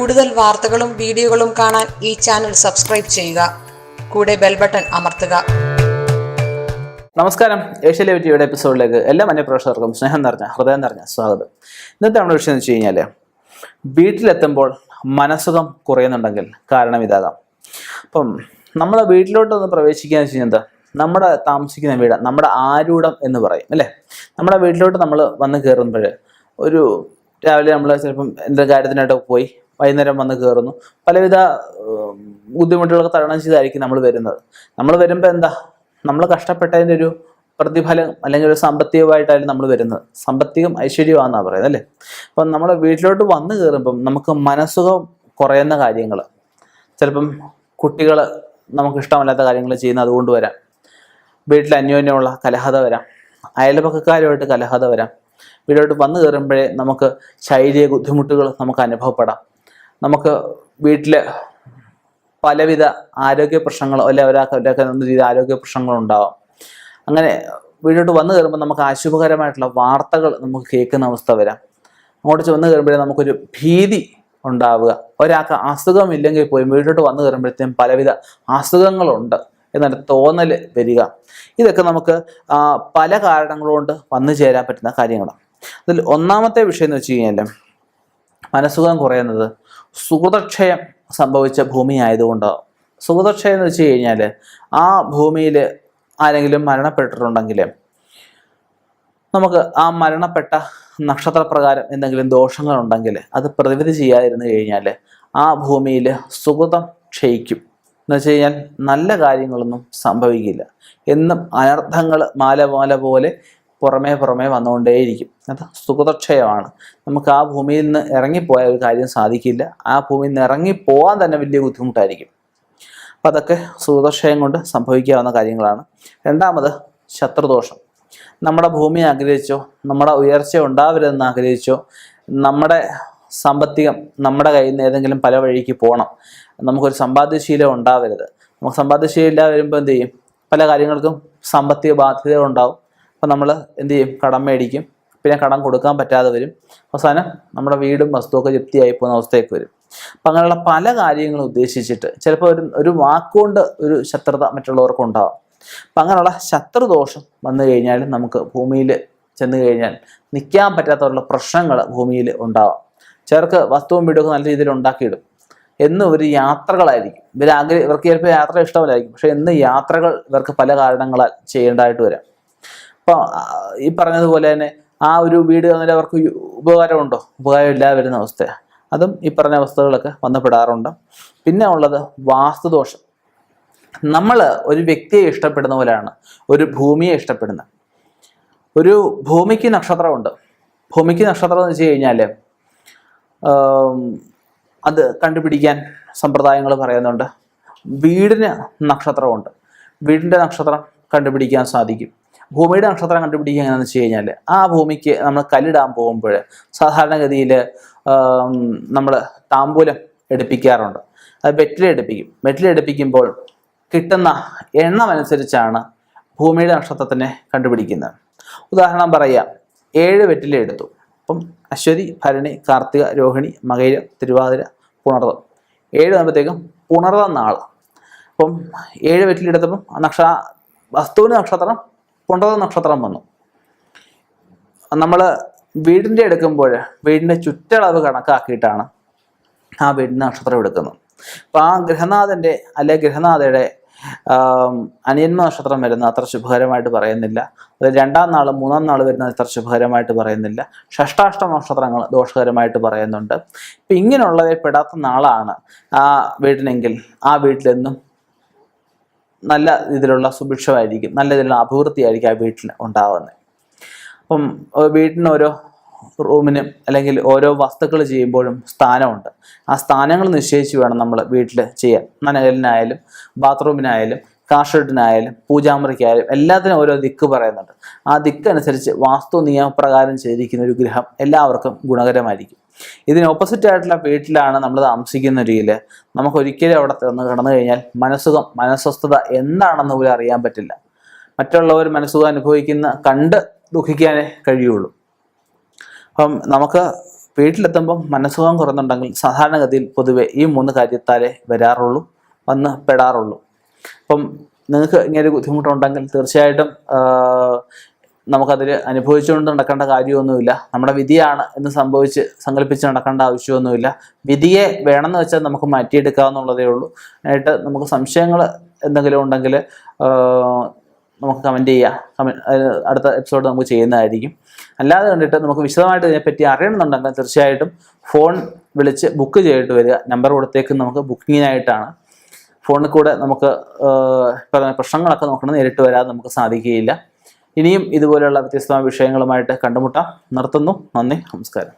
കൂടുതൽ വാർത്തകളും വീഡിയോകളും കാണാൻ ഈ ചാനൽ സബ്സ്ക്രൈബ് ചെയ്യുക. കൂടെ ബെൽ ബട്ടൺ അമർത്തുക. നമസ്കാരം. ഏഷ്യ ലൈവ് ടിവിയുടെ എപ്പിസോഡിലേക്ക് എല്ലാ മാന്യപ്രേക്ഷകർക്കും സ്നേഹം നിറഞ്ഞ ഹൃദയം നിറഞ്ഞ സ്വാഗതം. ഇന്നത്തെ നമ്മുടെ വിഷയം എന്ന് വെച്ച് കഴിഞ്ഞാൽ, വീട്ടിലെത്തുമ്പോൾ മനസ്സുഖം കുറയുന്നുണ്ടെങ്കിൽ കാരണം ഇതാകാം. അപ്പം നമ്മളെ വീട്ടിലോട്ടൊന്ന് പ്രവേശിക്കുക എന്ന് വെച്ച് കഴിഞ്ഞാൽ, നമ്മുടെ താമസിക്കുന്ന വീട് നമ്മുടെ ആരൂഢം എന്ന് പറയും അല്ലേ. നമ്മുടെ വീട്ടിലോട്ട് നമ്മൾ വന്ന് കയറുമ്പോൾ ഒരു രാവിലെ നമ്മൾ ചിലപ്പം എന്തെങ്കിലും കാര്യത്തിനായിട്ട് പോയി വൈകുന്നേരം വന്ന് കയറുന്നു, പലവിധ ബുദ്ധിമുട്ടുകളൊക്കെ തരണം ചെയ്തായിരിക്കും നമ്മൾ വരുന്നത്. നമ്മൾ വരുമ്പോൾ എന്താ, നമ്മൾ കഷ്ടപ്പെട്ടതിൻ്റെ ഒരു പ്രതിഫലം അല്ലെങ്കിൽ ഒരു സാമ്പത്തികമായിട്ടായാലും നമ്മൾ വരുന്നത്. സാമ്പത്തികം ഐശ്വര്യമാണെന്നാണ് പറയുന്നത് അല്ലേ. അപ്പം നമ്മൾ വീട്ടിലോട്ട് വന്ന് കയറുമ്പം നമുക്ക് മനസ്സുഖം കുറയുന്ന കാര്യങ്ങൾ, ചിലപ്പം കുട്ടികൾ നമുക്ക് ഇഷ്ടമല്ലാത്ത കാര്യങ്ങൾ ചെയ്യുന്ന അതുകൊണ്ട് വരാം, വീട്ടിൽ അന്യോന്യമുള്ള കലഹത വരാം, അയൽപക്കക്കാരുമായിട്ട് കലഹത വരാം. വീട്ടിലോട്ട് വന്നു കയറുമ്പോഴേ നമുക്ക് ശാരീരിക ബുദ്ധിമുട്ടുകൾ നമുക്ക് അനുഭവപ്പെടാം. നമുക്ക് വീട്ടിൽ പലവിധ ആരോഗ്യ പ്രശ്നങ്ങളോ അല്ലെ ഒരാൾക്ക് രീതിയിൽ ആരോഗ്യ പ്രശ്നങ്ങളുണ്ടാവാം. അങ്ങനെ വീട്ടിലോട്ട് വന്നു കയറുമ്പോൾ നമുക്ക് അശുഭകരമായിട്ടുള്ള വാർത്തകൾ നമുക്ക് കേൾക്കുന്ന അവസ്ഥ വരാം. അങ്ങോട്ട് വന്ന് കയറുമ്പോഴേ നമുക്കൊരു ഭീതി ഉണ്ടാവുക. ഒരാൾക്ക് അസുഖമില്ലെങ്കിൽ പോലും വീട്ടിലോട്ട് വന്നു കയറുമ്പോഴത്തേക്കും പലവിധ അസുഖങ്ങളുണ്ട് എന്നൊരു തോന്നൽ വരിക. ഇതൊക്കെ നമുക്ക് പല കാരണങ്ങളുകൊണ്ട് വന്നു ചേരാൻ പറ്റുന്ന കാര്യങ്ങളാണ്. അതിൽ ഒന്നാമത്തെ വിഷയം എന്ന് വെച്ച് കഴിഞ്ഞാൽ, മനസ്സുഖം കുറയുന്നത് സുഹൃതക്ഷയം സംഭവിച്ച ഭൂമി ആയതുകൊണ്ടാണ്. സുഹൃതക്ഷയം എന്ന് വെച്ച് കഴിഞ്ഞാൽ, ആ ഭൂമിയിൽ ആരെങ്കിലും മരണപ്പെട്ടിട്ടുണ്ടെങ്കിൽ നമുക്ക് ആ മരണപ്പെട്ട നക്ഷത്രപ്രകാരം എന്തെങ്കിലും ദോഷങ്ങളുണ്ടെങ്കിൽ അത് പ്രതിവിധി ചെയ്യാതിരുന്നു കഴിഞ്ഞാൽ ആ ഭൂമിയിൽ സുഹൃതം ക്ഷയിക്കും. എന്ന് വെച്ച് കഴിഞ്ഞാൽ നല്ല കാര്യങ്ങളൊന്നും സംഭവിക്കില്ല. എന്നും അനർത്ഥങ്ങൾ മാല പോലെ പുറമേ വന്നുകൊണ്ടേയിരിക്കും. അത് സുഹൃതക്ഷയമാണ്. നമുക്ക് ആ ഭൂമിയിൽ നിന്ന് ഇറങ്ങിപ്പോയാൽ ഒരു കാര്യം സാധിക്കില്ല. ആ ഭൂമിയിൽ നിന്ന് ഇറങ്ങിപ്പോകാൻ തന്നെ വലിയ ബുദ്ധിമുട്ടായിരിക്കും. അപ്പം അതൊക്കെ സുഹൃതക്ഷയം കൊണ്ട് സംഭവിക്കാവുന്ന കാര്യങ്ങളാണ്. രണ്ടാമത്, ശത്രുദോഷം. നമ്മുടെ ഭൂമി ആഗ്രഹിച്ചോ, നമ്മുടെ ഉയർച്ച ഉണ്ടാവരുതെന്ന് ആഗ്രഹിച്ചോ, നമ്മുടെ സാമ്പത്തികം നമ്മുടെ കയ്യിൽ നിന്ന് ഏതെങ്കിലും പല വഴിക്ക് പോകണം, നമുക്കൊരു സമ്പാദ്യശീലം ഉണ്ടാവരുത്. നമുക്ക് സമ്പാദ്യശീലം ഇല്ലാതെ വരുമ്പോൾ എന്ത് ചെയ്യും, പല കാര്യങ്ങൾക്കും സാമ്പത്തിക ബാധ്യതകളുണ്ടാവും. അപ്പം നമ്മൾ എന്ത് ചെയ്യും, കടം മേടിക്കും, പിന്നെ കടം കൊടുക്കാൻ പറ്റാതെ വരും. അവസാനം നമ്മുടെ വീടും വസ്തുവൊക്കെ ജപ്തിയായി പോകുന്ന അവസ്ഥയൊക്കെ വരും. അപ്പം അങ്ങനെയുള്ള പല കാര്യങ്ങളും ഉദ്ദേശിച്ചിട്ട് ചിലപ്പോൾ ഒരു വാക്കുകൊണ്ട് ഒരു ശത്രുത മറ്റുള്ളവർക്ക് ഉണ്ടാവും. അപ്പം അങ്ങനെയുള്ള ശത്രുദോഷം വന്നു കഴിഞ്ഞാൽ നമുക്ക് ഭൂമിയിൽ ചെന്ന് കഴിഞ്ഞാൽ നിൽക്കാൻ പറ്റാത്തവരുള്ള പ്രശ്നങ്ങൾ ഭൂമിയിൽ ഉണ്ടാവാം. ചിലർക്ക് വസ്തുവും വീടൊക്കെ നല്ല രീതിയിൽ ഉണ്ടാക്കിയിടും. എന്നും ഒരു യാത്രകളായിരിക്കും ഇവർക്ക് ചിലപ്പോൾ യാത്ര ഇഷ്ടമല്ലായിരിക്കും, പക്ഷെ എന്ന് യാത്രകൾ ഇവർക്ക് പല കാരണങ്ങളാൽ ചെയ്യേണ്ടതായിട്ട് വരാം. അപ്പോൾ ഈ പറഞ്ഞതുപോലെ തന്നെ ആ ഒരു വീട് തന്നിട്ട് അവർക്ക് ഉപകാരമുണ്ടോ, ഉപകാരം ഇല്ലാതെ വരുന്ന അവസ്ഥയാണ്. അതും ഈ പറഞ്ഞ അവസ്ഥകളൊക്കെ വന്നപ്പെടാറുണ്ട്. പിന്നെ ഉള്ളത് വാസ്തുദോഷം. നമ്മൾ ഒരു വ്യക്തിയെ ഇഷ്ടപ്പെടുന്ന പോലെയാണ് ഒരു ഭൂമിയെ ഇഷ്ടപ്പെടുന്നത്. ഒരു ഭൂമിക്ക് നക്ഷത്രമുണ്ട്. ഭൂമിക്ക് നക്ഷത്രം എന്ന് വെച്ച് കഴിഞ്ഞാൽ അത് കണ്ടുപിടിക്കാൻ സമ്പ്രദായങ്ങൾ പറയുന്നുണ്ട്. വീടിന് നക്ഷത്രമുണ്ട്. വീടിൻ്റെ നക്ഷത്രം കണ്ടുപിടിക്കാൻ സാധിക്കും. ഭൂമിയുടെ നക്ഷത്രം കണ്ടുപിടിക്കുക എങ്ങനെയാണെന്ന് വെച്ച് കഴിഞ്ഞാൽ, ആ ഭൂമിക്ക് നമ്മൾ കല്ലിടാൻ പോകുമ്പോൾ സാധാരണഗതിയിൽ നമ്മൾ താമ്പൂലം എടുപ്പിക്കാറുണ്ട്. അത് വെറ്റിലെടുപ്പിക്കുമ്പോൾ കിട്ടുന്ന എണ്ണം അനുസരിച്ചാണ് ഭൂമിയുടെ നക്ഷത്രത്തിനെ കണ്ടുപിടിക്കുന്നത്. ഉദാഹരണം പറയാം, 7 വെറ്റില എടുത്തു. അപ്പം അശ്വതി, ഭരണി, കാർത്തിക, രോഹിണി, മകയിരം, തിരുവാതിര, പുണർതം 7 ആകുമ്പോഴത്തേക്കും പുണർതം നാൾ. അപ്പം 7 വെറ്റിലെടുത്തപ്പം വസ്തുവിന് നക്ഷത്രം പുണർതം നക്ഷത്രം വന്നു. നമ്മൾ വീടിൻ്റെ എടുക്കുമ്പോൾ വീടിൻ്റെ ചുറ്റളവ് കണക്കാക്കിയിട്ടാണ് ആ വീടിൻ്റെ നക്ഷത്രം എടുക്കുന്നത്. അപ്പം ആ ഗൃഹനാഥൻ്റെ അല്ലെ ഗൃഹനാഥയുടെ അനിയന്മ നക്ഷത്രം വരുന്ന അത്ര ശുഭകരമായിട്ട് പറയുന്നില്ല. അത് 2-ാം നാൾ 3-ാം നാൾ വരുന്നത് അത്ര ശുഭകരമായിട്ട് പറയുന്നില്ല. ഷഷ്ടാഷ്ടമ നക്ഷത്രങ്ങൾ ദോഷകരമായിട്ട് പറയുന്നുണ്ട്. ഇപ്പം ഇങ്ങനെയുള്ളവയെ പെടാത്ത നാളാണ് ആ വീടിനെങ്കിൽ ആ വീട്ടിലെന്നും നല്ല രീതിയിലുള്ള സുഭിക്ഷമായിരിക്കും, നല്ല രീതിയിലുള്ള അഭിവൃദ്ധിയായിരിക്കും ആ വീട്ടിൽ ഉണ്ടാകുന്നത്. അപ്പം വീട്ടിന് ഓരോ റൂമിനും അല്ലെങ്കിൽ ഓരോ വസ്തുക്കൾ ചെയ്യുമ്പോഴും സ്ഥാനമുണ്ട്. ആ സ്ഥാനങ്ങൾ നിശ്ചയിച്ച് വേണം നമ്മൾ വീട്ടിൽ ചെയ്യാൻ. നനകലിനായാലും ബാത്റൂമിനായാലും കാർഷെഡിനായാലും പൂജാമുറിക്കായാലും എല്ലാത്തിനും ഓരോ ദിക്ക് പറയുന്നുണ്ട്. ആ ദിക്ക് അനുസരിച്ച് വാസ്തു നിയമപ്രകാരം ചെയ്തിരിക്കുന്ന ഒരു ഗൃഹം എല്ലാവർക്കും ഗുണകരമായിരിക്കും. ഇതിന് ഓപ്പോസിറ്റ് ആയിട്ടുള്ള വീട്ടിലാണ് നമ്മൾ താമസിക്കുന്ന രീതിയിൽ നമുക്കൊരിക്കലും അവിടെ കടന്നു കഴിഞ്ഞാൽ മനസ്വസ്ഥത എന്താണെന്ന് പോലും അറിയാൻ പറ്റില്ല. മറ്റുള്ളവർ മനസ്സുഖം കണ്ട് ദുഃഖിക്കാനേ കഴിയുള്ളൂ. അപ്പം നമുക്ക് വീട്ടിലെത്തുമ്പം മനസ്സുഖം കുറഞ്ഞുണ്ടെങ്കിൽ സാധാരണഗതിയിൽ പൊതുവെ ഈ 3 കാര്യത്താലേ വരാറുള്ളൂ, വന്ന് പെടാറുള്ളൂ. അപ്പം നിങ്ങൾക്ക് ഇങ്ങനെ ഒരു ബുദ്ധിമുട്ടുണ്ടെങ്കിൽ തീർച്ചയായിട്ടും നമുക്കതിൽ അനുഭവിച്ചുകൊണ്ട് നടക്കേണ്ട കാര്യമൊന്നുമില്ല. നമ്മുടെ വിധിയാണ് എന്ന് സങ്കല്പിച്ച് നടക്കേണ്ട ആവശ്യമൊന്നുമില്ല. വിധിയെ വേണമെന്ന് വെച്ചാൽ നമുക്ക് മാറ്റിയെടുക്കാവുന്നുള്ളതേ ഉള്ളൂ. ആയിട്ട് നമുക്ക് സംശയങ്ങൾ എന്തെങ്കിലും ഉണ്ടെങ്കിൽ നമുക്ക് കമൻറ്റ് ചെയ്യാം. അടുത്ത എപ്പിസോഡ് നമുക്ക് ചെയ്യുന്നതായിരിക്കും. അല്ലാതെ കണ്ടിട്ട് നമുക്ക് വിശദമായിട്ട് ഇതിനെപ്പറ്റി അറിയണമെന്നുണ്ടെങ്കിൽ തീർച്ചയായിട്ടും ഫോൺ വിളിച്ച് ബുക്ക് ചെയ്തിട്ട് വരിക. നമ്പർ കൊടുത്തേക്കും നമുക്ക് ബുക്കിങ്ങിനായിട്ടാണ്. ഫോണിൽ കൂടെ നമുക്ക് പ്രശ്നങ്ങളൊക്കെ നോക്കണം, നേരിട്ട് വരാതെ നമുക്ക് സാധിക്കുകയില്ല. ഇനിയും ഇതുപോലെയുള്ള വ്യത്യസ്തമായ വിഷയങ്ങളുമായിട്ട് കണ്ടുമുട്ടാം. നിർത്തുന്നു. നന്ദി, നമസ്കാരം.